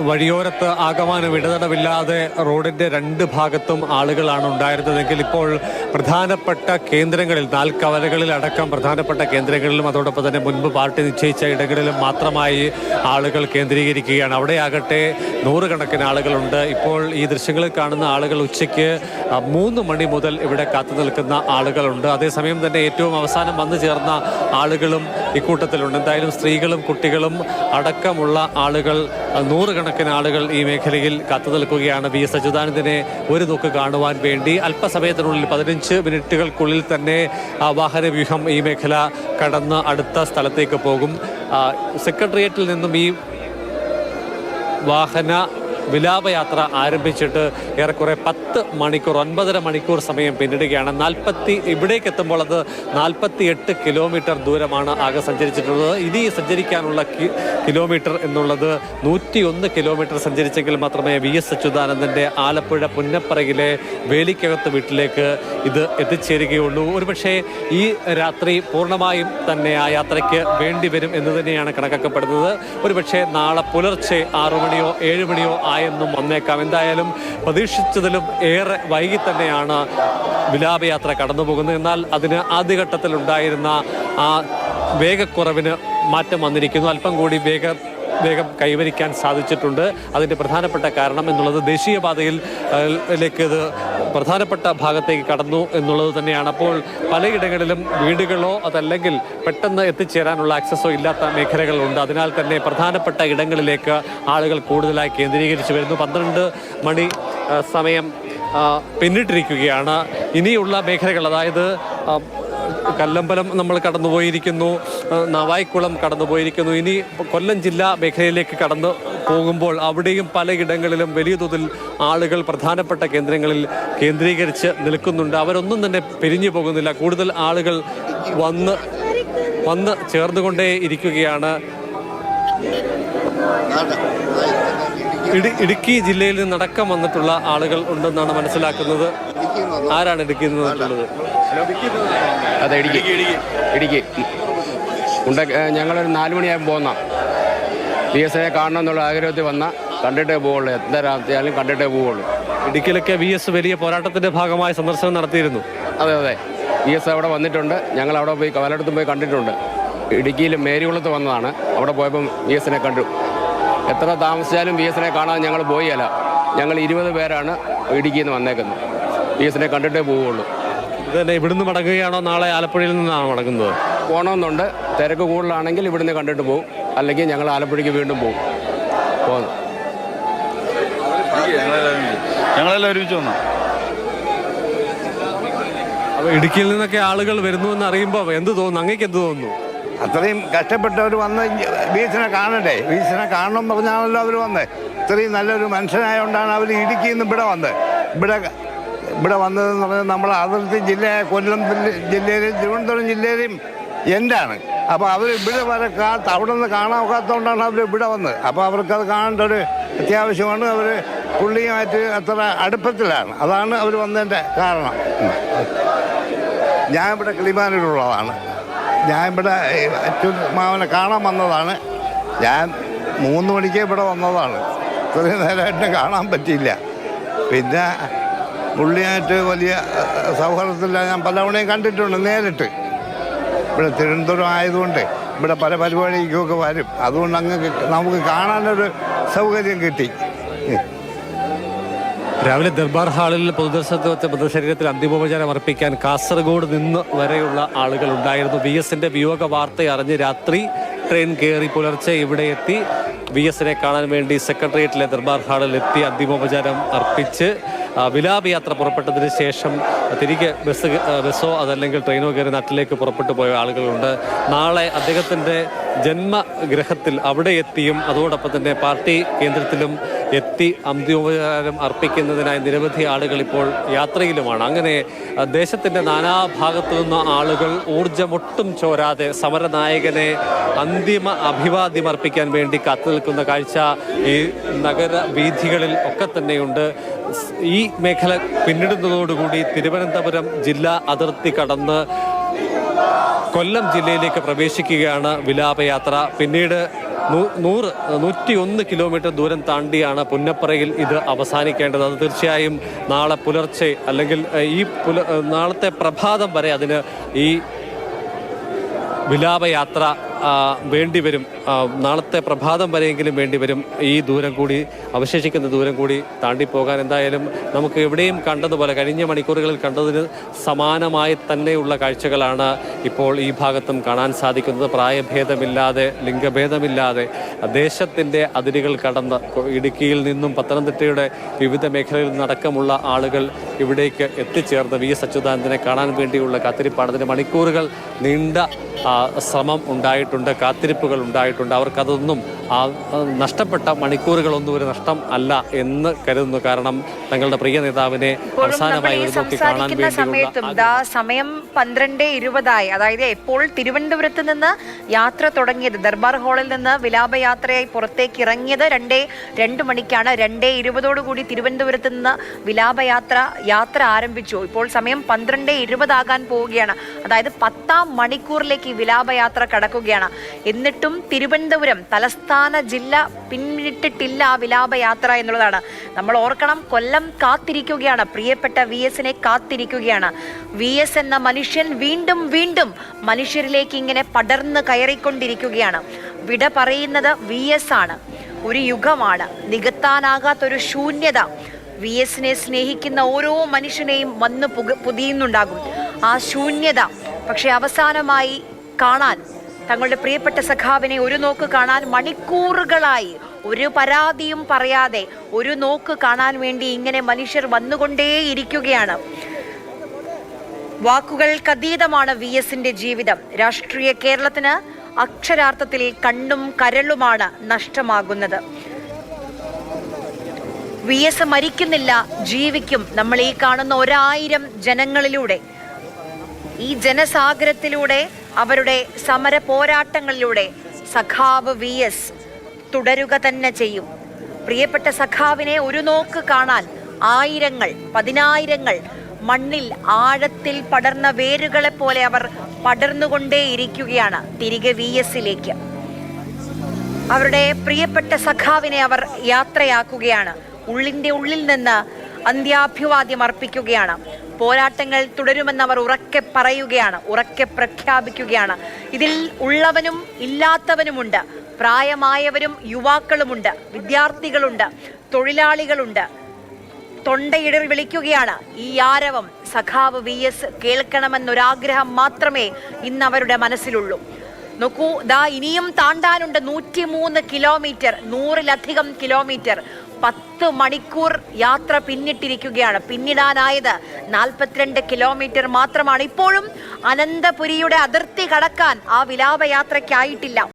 വഴിയോരത്ത് ആകമാനം ഇടതടവില്ലാതെ റോഡിന്റെ രണ്ട് ഭാഗത്തും ആളുകളാണ് ഉണ്ടായിരുന്നതെങ്കിൽ ഇപ്പോൾ പ്രധാനപ്പെട്ട കേന്ദ്രങ്ങളിൽ നാൽക്കവലകളിൽ അടക്കം പ്രധാനപ്പെട്ട കേന്ദ്രങ്ങളിലും അതോടൊപ്പം തന്നെ മുൻപ് പാർട്ടി നിശ്ചയിച്ച ഇടങ്ങളിലും മാത്രമായി ആളുകൾ കേന്ദ്രീകരിക്കുകയാണ്. അവിടെയാകട്ടെ നൂറുകണക്കിന് ആളുകളുണ്ട്. ഇപ്പോൾ ഈ ദൃശ്യങ്ങളിൽ കാണുന്ന ആളുകൾ ഉച്ചയ്ക്ക് 3 മണി മുതൽ ഇവിടെ കാത്തു നിൽക്കുന്ന ആളുകളുണ്ട്. അതേസമയം തന്നെ ഏറ്റവും അവസാനം വന്നു ചേർന്ന ആളുകളും ഇക്കൂട്ടത്തിലുണ്ട്. എന്തായാലും സ്ത്രീകളും കുട്ടികളും അടക്കമുള്ള ആളുകൾ നൂറുകണക്കിന് ആളുകൾ ഈ മേഖലയിൽ കാത്തു നിൽക്കുകയാണ്. വി എസ് അച്യുതാനന്ദനെ ഒരു നോക്ക് കാണുവാൻ വേണ്ടി. അല്പസമയത്തിനുള്ളിൽ 15 മിനിറ്റുകൾക്കുള്ളിൽ തന്നെ വാഹനവ്യൂഹം ഈ മേഖല കടന്ന് അടുത്ത സ്ഥലത്തേക്ക് പോകും. സെക്രട്ടേറിയറ്റിൽ നിന്നും ഈ വാഹന വിലാപയാത്ര ആരംഭിച്ചിട്ട് ഏറെക്കുറെ 10 മണിക്കൂർ 9.5 മണിക്കൂർ സമയം പിന്നിടുകയാണ്. ഇവിടേക്ക് എത്തുമ്പോൾ അത് 48 കിലോമീറ്റർ ദൂരമാണ് ആകെ സഞ്ചരിച്ചിട്ടുള്ളത്. ഇനി സഞ്ചരിക്കാനുള്ള കിലോമീറ്റർ എന്നുള്ളത് 101 കിലോമീറ്റർ സഞ്ചരിച്ചെങ്കിൽ മാത്രമേ വി എസ് അച്യുതാനന്ദൻ്റെ ആലപ്പുഴ പുന്നപ്പറയിലെ വേലിക്കകത്ത് വീട്ടിലേക്ക് ഇത് എത്തിച്ചേരുകയുള്ളൂ. ഒരുപക്ഷെ ഈ രാത്രി പൂർണ്ണമായും തന്നെ ആ യാത്രയ്ക്ക് വേണ്ടി വരും എന്ന് തന്നെയാണ് കണക്കാക്കപ്പെടുന്നത്. ഒരുപക്ഷെ നാളെ പുലർച്ചെ 6 മണിയോ 7 മണിയോ ആയെന്നും വന്നേക്കാം. എന്തായാലും പ്രതീക്ഷിച്ചതിലും ഏറെ വൈകി തന്നെയാണ് വിലാപയാത്ര കടന്നു പോകുന്നത്. എന്നാൽ അതിന് ആദ്യഘട്ടത്തിൽ ഉണ്ടായിരുന്ന ആ വേഗക്കുറവിന് മാറ്റം വന്നിരിക്കുന്നു. അല്പം കൂടി വേഗം കൈവരിക്കാൻ സാധിച്ചിട്ടുണ്ട്. അതിൻ്റെ പ്രധാനപ്പെട്ട കാരണം എന്നുള്ളത് ദേശീയപാതയിലേക്ക് ഇത് പ്രധാനപ്പെട്ട ഭാഗത്തേക്ക് കടന്നു എന്നുള്ളത് തന്നെയാണ്. അപ്പോൾ പലയിടങ്ങളിലും വീടുകളോ അതല്ലെങ്കിൽ പെട്ടെന്ന് എത്തിച്ചേരാനുള്ള ആക്സസോ ഇല്ലാത്ത മേഖലകളുണ്ട്. അതിനാൽ തന്നെ പ്രധാനപ്പെട്ട ഇടങ്ങളിലേക്ക് ആളുകൾ കൂടുതലായി കേന്ദ്രീകരിച്ചു വരുന്നു. 12 മണി സമയം പിന്നിട്ടിരിക്കുകയാണ്. ഇനിയുള്ള മേഖലകൾ, അതായത് കല്ലമ്പലം നമ്മൾ കടന്നുപോയിരിക്കുന്നു, നവായിക്കുളം കടന്നുപോയിരിക്കുന്നു. ഇനി കൊല്ലം ജില്ലാ മേഖലയിലേക്ക് കടന്നു പോകുമ്പോൾ അവിടെയും പലയിടങ്ങളിലും വലിയ തോതിൽ ആളുകൾ പ്രധാനപ്പെട്ട കേന്ദ്രങ്ങളിൽ കേന്ദ്രീകരിച്ച് നിൽക്കുന്നുണ്ട്. അവരൊന്നും തന്നെ പിരിഞ്ഞു പോകുന്നില്ല. കൂടുതൽ ആളുകൾ വന്ന് ചേർന്നുകൊണ്ടേ ഇരിക്കുകയാണ്. ഇടുക്കി ജില്ലയിൽ നിന്നടക്കം വന്നിട്ടുള്ള ആളുകൾ ഉണ്ടെന്നാണ് മനസ്സിലാക്കുന്നത്. ആരാണ് ഇടുക്കിയിൽ നിന്നിട്ടുള്ളത്? അതെ, ഇടുക്കി ഞങ്ങളൊരു 4 മണിയാകുമ്പോൾ പോകുന്ന പി എസ് ഐയെ കാണണം എന്നുള്ള ആഗ്രഹത്തിൽ വന്നാൽ കണ്ടിട്ടേ പോവുള്ളൂ. എത്ര രാത്രിയാലും കണ്ടിട്ടേ പോവുള്ളൂ. ഇടുക്കിയിലൊക്കെ വി എസ് വലിയ പോരാട്ടത്തിന്റെ ഭാഗമായി സന്ദർശനം നടത്തിയിരുന്നു. അതെ, പി എസ് അവിടെ വന്നിട്ടുണ്ട്. ഞങ്ങൾ അവിടെ പോയി പലയിടത്തും പോയി കണ്ടിട്ടുണ്ട്. ഇടുക്കിയിൽ മേരികുളത്ത് വന്നതാണ്. അവിടെ പോയപ്പം വി എസിനെ കണ്ടു. എത്ര താമസിച്ചാലും വി എസിനെ കാണാൻ ഞങ്ങൾ പോയല്ല. ഞങ്ങൾ 20 പേരാണ് ഇടുക്കിയിൽ നിന്ന് വന്നേക്കുന്നത്. വി എസിനെ കണ്ടിട്ടേ പോവുള്ളൂ. ഇതന്നെ ഇവിടുന്ന് മടങ്ങുകയാണോ? നാളെ ആലപ്പുഴയിൽ നിന്നാണ് മടങ്ങുന്നത്? പോകണമെന്നുണ്ട്. തിരക്ക് കൂടുതലാണെങ്കിൽ ഇവിടുന്ന് കണ്ടിട്ട് പോകും. അല്ലെങ്കിൽ ഞങ്ങൾ ആലപ്പുഴയ്ക്ക് വീണ്ടും പോകും. ഞങ്ങളെല്ലാം ഒരുമിച്ച് വന്നു. അപ്പോൾ ഇടുക്കിയിൽ നിന്നൊക്കെ ആളുകൾ വരുന്നു എന്ന് അറിയുമ്പോൾ എന്ത് തോന്നുന്നു? അങ്ങേക്ക് എന്ത് തോന്നുന്നു? അത്രയും കഷ്ടപ്പെട്ടവർ വന്ന് ബീച്ചിനെ കാണണ്ടേ? ബീച്ചിനെ കാണണം പറഞ്ഞാണല്ലോ അവർ വന്നത്. ഇത്രയും നല്ലൊരു മനുഷ്യനായതുകൊണ്ടാണ് അവർ ഇടുക്കിയിൽ നിന്ന് ഇവിടെ വന്നതെന്ന് പറഞ്ഞാൽ നമ്മൾ അതിർത്തി ജില്ലയായ കൊല്ലം ജില്ലയിലും തിരുവനന്തപുരം ജില്ലയിലും എൻ്റാണ്. അപ്പോൾ അവർ ഇവിടെ വരെ അവിടെ നിന്ന് കാണാൻ ഒക്കാത്തതുകൊണ്ടാണ് അവർ ഇവിടെ വന്നത്. അപ്പോൾ അവർക്കത് കാണേണ്ട ഒരു അത്യാവശ്യമാണ്. അവർ പുള്ളിയുമായിട്ട് അത്ര അടുപ്പത്തിലാണ്. അതാണ് അവർ വന്നതിൻ്റെ കാരണം. ഞാൻ ഇവിടെ കിളിമാനൂരുള്ളതാണ്. ഞാൻ ഇവിടെ മാവനെ കാണാൻ വന്നതാണ്. ഞാൻ 3 മണിക്ക് ഇവിടെ വന്നതാണ്. ഇത്രയും നേരമായിട്ട് കാണാൻ പറ്റിയില്ല. പിന്നെ പുള്ളിയായിട്ട് വലിയ സൗഹൃദത്തില്ല. ഞാൻ പലവണയും കണ്ടിട്ടുണ്ട് നേരിട്ട്. ഇവിടെ തിരുവനന്തപുരം ആയതുകൊണ്ട് ഇവിടെ പല പരിപാടിക്കൊക്കെ വരും. അതുകൊണ്ട് നമുക്ക് കാണാനൊരു സൗകര്യം കിട്ടി. രാവിലെ ദർബാർ ഹാളിൽ പൊതുദർശനത്തിൽ വെച്ച മൃതശരീരത്തിൽ അന്തിമോപചാരം അർപ്പിക്കാൻ കാസർഗോഡ് നിന്ന് വരെയുള്ള ആളുകൾ ഉണ്ടായിരുന്നു. വി എസിന്റെ വിയോഗ വാർത്ത അറിഞ്ഞ് രാത്രി ട്രെയിൻ കയറി പുലർച്ചെ ഇവിടെ എത്തി വി എസിനെ കാണാൻ വേണ്ടി സെക്രട്ടേറിയറ്റിലെ ദർബാർ ഹാളിൽ എത്തി അന്തിമോപചാരം അർപ്പിച്ച് വിലാപയാത്ര പുറപ്പെട്ടതിന് ശേഷം തിരികെ ബസ്സോ അതല്ലെങ്കിൽ ട്രെയിനോ കയറി നാട്ടിലേക്ക് പുറപ്പെട്ടു പോയ ആളുകളുണ്ട്. നാളെ അദ്ദേഹത്തിൻ്റെ ജന്മഗൃഹത്തിൽ അവിടെ എത്തിയും അതോടൊപ്പം തന്നെ പാർട്ടി കേന്ദ്രത്തിലും എത്തി അന്തിമോപചാരം അർപ്പിക്കുന്നതിനായി നിരവധി ആളുകൾ ഇപ്പോൾ യാത്രയിലുമാണ്. അങ്ങനെ ദേശത്തിൻ്റെ നാനാഭാഗത്തു നിന്ന് ആളുകൾ ഊർജ്ജമൊട്ടും ചോരാതെ സമരനായകനെ അന്തിമ അഭിവാദ്യം അർപ്പിക്കാൻ വേണ്ടി കാത്തു നിൽക്കുന്ന കാഴ്ച ഈ നഗര വീഥികളിൽ ഒക്കെ തന്നെയുണ്ട്. ഈ മേഖല പിന്നിടുന്നതോടുകൂടി തിരുവനന്തപുരം ജില്ലാ അതിർത്തി കടന്ന് കൊല്ലം ജില്ലയിലേക്ക് പ്രവേശിക്കുകയാണ് വിലാപയാത്ര. പിന്നീട് 101 കിലോമീറ്റർ ദൂരം താണ്ടിയാണ് പുന്നപ്പറയിൽ ഇത് അവസാനിക്കേണ്ടത്. അത് തീർച്ചയായും നാളെ പുലർച്ചെ അല്ലെങ്കിൽ നാളത്തെ പ്രഭാതം വരെ അതിന് ഈ വിലാപയാത്ര വേണ്ടിവരും. നാളത്തെ പ്രഭാതം വരെയെങ്കിലും വേണ്ടിവരും ഈ ദൂരം കൂടി, അവശേഷിക്കുന്ന ദൂരം കൂടി താണ്ടിപ്പോകാൻ. എന്തായാലും നമുക്ക് എവിടെയും കണ്ടതുപോലെ കഴിഞ്ഞ മണിക്കൂറുകളിൽ കണ്ടതിന് സമാനമായി തന്നെയുള്ള കാഴ്ചകളാണ് ഇപ്പോൾ ഈ ഭാഗത്തും കാണാൻ സാധിക്കുന്നത്. പ്രായഭേദമില്ലാതെ, ലിംഗഭേദമില്ലാതെ ദേശത്തിൻ്റെ അതിരുകൾ കടന്ന് ഇടുക്കിയിൽ നിന്നും പത്തനംതിട്ടയുടെ വിവിധ മേഖലകളിൽ നിന്നടക്കമുള്ള ആളുകൾ ഇവിടേക്ക് എത്തിച്ചേർന്ന് വി എസ് അച്യുതാനന്ദനെ കാണാൻ വേണ്ടിയുള്ള കാത്തിരിപ്പാണ്. അതിന് മണിക്കൂറുകൾ നീണ്ട ശ്രമം ഉണ്ടായിട്ടുണ്ട്, കാത്തിരിപ്പുകൾ ഉണ്ടായിട്ടുണ്ട്. അവർക്കതൊന്നും നഷ്ടപ്പെട്ട മണിക്കൂറുകളൊന്നും ഒരു നഷ്ടം അല്ല എന്ന് കരുതുന്നു. കാരണം തങ്ങളുടെ പ്രിയ നേതാവിനെ അവസാനമായി കാണാൻ വേണ്ടിയുള്ള സമയം 12:20 അതായത് ഇപ്പോൾ തിരുവനന്തപുരത്ത് നിന്ന് യാത്ര തുടങ്ങിയത്, ദർബാർ ഹാളിൽ നിന്ന് വിലാപയാത്രയായി പുറത്തേക്ക് ഇറങ്ങിയത് 2 മണിക്കാണ്. 2:20 തിരുവനന്തപുരത്ത് നിന്ന് യാത്ര ആരംഭിച്ചു. ഇപ്പോൾ സമയം 12:20 ആകാൻ പോവുകയാണ്. അതായത് 10ാം മണിക്കൂറിലേക്ക് വിലാപയാത്ര കടക്കുകയാണ്. എന്നിട്ടും തിരുവനന്തപുരം തലസ്ഥാന ജില്ല പിന്നിട്ടിട്ടില്ല വിലാപയാത്ര എന്നുള്ളതാണ്. നമ്മൾ ഓർക്കണം, കൊല്ലം കാത്തിരിക്കുകയാണ്, പ്രിയപ്പെട്ട വി എസിനെ കാത്തിരിക്കുകയാണ്. വി എസ് എന്ന മനുഷ്യൻ വീണ്ടും വീണ്ടും മനുഷ്യരിലേക്ക് ഇങ്ങനെ പടർന്ന് കയറിക്കൊണ്ടിരിക്കുകയാണ്. വിട പറയുന്നത് വി എസ് ആണ്. ഒരു യുഗമാണ്, നികത്താനാകാത്തൊരു ശൂന്യത വി എസിനെ സ്നേഹിക്കുന്ന ഓരോ മനുഷ്യനെയും വന്ന് പുതിയുന്നുണ്ടാകും. ആ ശൂന്യത പക്ഷെ അവസാനമായി കാണാൻ, തങ്ങളുടെ പ്രിയപ്പെട്ട സഖാവിനെ ഒരു നോക്ക് കാണാൻ മണിക്കൂറുകളായി ഒരു പരാതിയും പറയാതെ ഒരു നോക്ക് കാണാൻ വേണ്ടി ഇങ്ങനെ മനുഷ്യർ വന്നുകൊണ്ടേയിരിക്കുകയാണ്. വാക്കുകൾക്കതീതമാണ് വി എസിന്റെ ജീവിതം. രാഷ്ട്രീയ കേരളത്തിന് അക്ഷരാർത്ഥത്തിൽ കണ്ണും കരളുമാണ് നഷ്ടമാകുന്നത്. വി എസ് മരിക്കുന്നില്ല, ജീവിക്കും. നമ്മൾ ഈ കാണുന്ന 1000 ജനങ്ങളിലൂടെ, ഈ ജനസാഗരത്തിലൂടെ, അവരുടെ സമര പോരാട്ടങ്ങളിലൂടെ സഖാവ് വി എസ് തുടരുക തന്നെ ചെയ്യും. പ്രിയപ്പെട്ട സഖാവിനെ ഒരു നോക്ക് കാണാൻ ആയിരങ്ങൾ, 10,000 മണ്ണിൽ ആഴത്തിൽ പടർന്ന വേരുകളെ പോലെ അവർ പടർന്നുകൊണ്ടേയിരിക്കുകയാണ് തിരികെ വി എസിലേക്ക്. അവരുടെ പ്രിയപ്പെട്ട സഖാവിനെ അവർ യാത്രയാക്കുകയാണ്. ഉള്ളിൻ്റെ ഉള്ളിൽ നിന്ന് അന്ത്യാഭിവാദ്യം അർപ്പിക്കുകയാണ്. പോരാട്ടങ്ങൾ തുടരുമെന്ന് അവർ ഉറക്കെ പറയുകയാണ്, ഉറക്കെ പ്രഖ്യാപിക്കുകയാണ്. ഇതിൽ ഉള്ളവനും ഇല്ലാത്തവനുമുണ്ട്, പ്രായമായവരും യുവാക്കളുമുണ്ട്, വിദ്യാർത്ഥികളുണ്ട്, തൊഴിലാളികളുണ്ട്. തൊണ്ടയിടറി വിളിക്കുകയാണ് ഈ ആരവം സഖാവ് വി എസ് കേൾക്കണമെന്നൊരാഗ്രഹം മാത്രമേ ഇന്ന് അവരുടെ മനസ്സിലുള്ളൂ. നോക്കൂ, ഇനിയും താണ്ടാനുണ്ട് 103 കിലോമീറ്റർ, 100-ലധികം കിലോമീറ്റർ. 10 മണിക്കൂർ യാത്ര പിന്നിട്ടിരിക്കുകയാണ്. പിന്നിടാനായത് 42 കിലോമീറ്റർ മാത്രമാണ്. ഇപ്പോഴും അനന്തപുരിയുടെ അതിർത്തി കടക്കാൻ ആ വിലാപയാത്രയ്ക്കായിട്ടില്ല.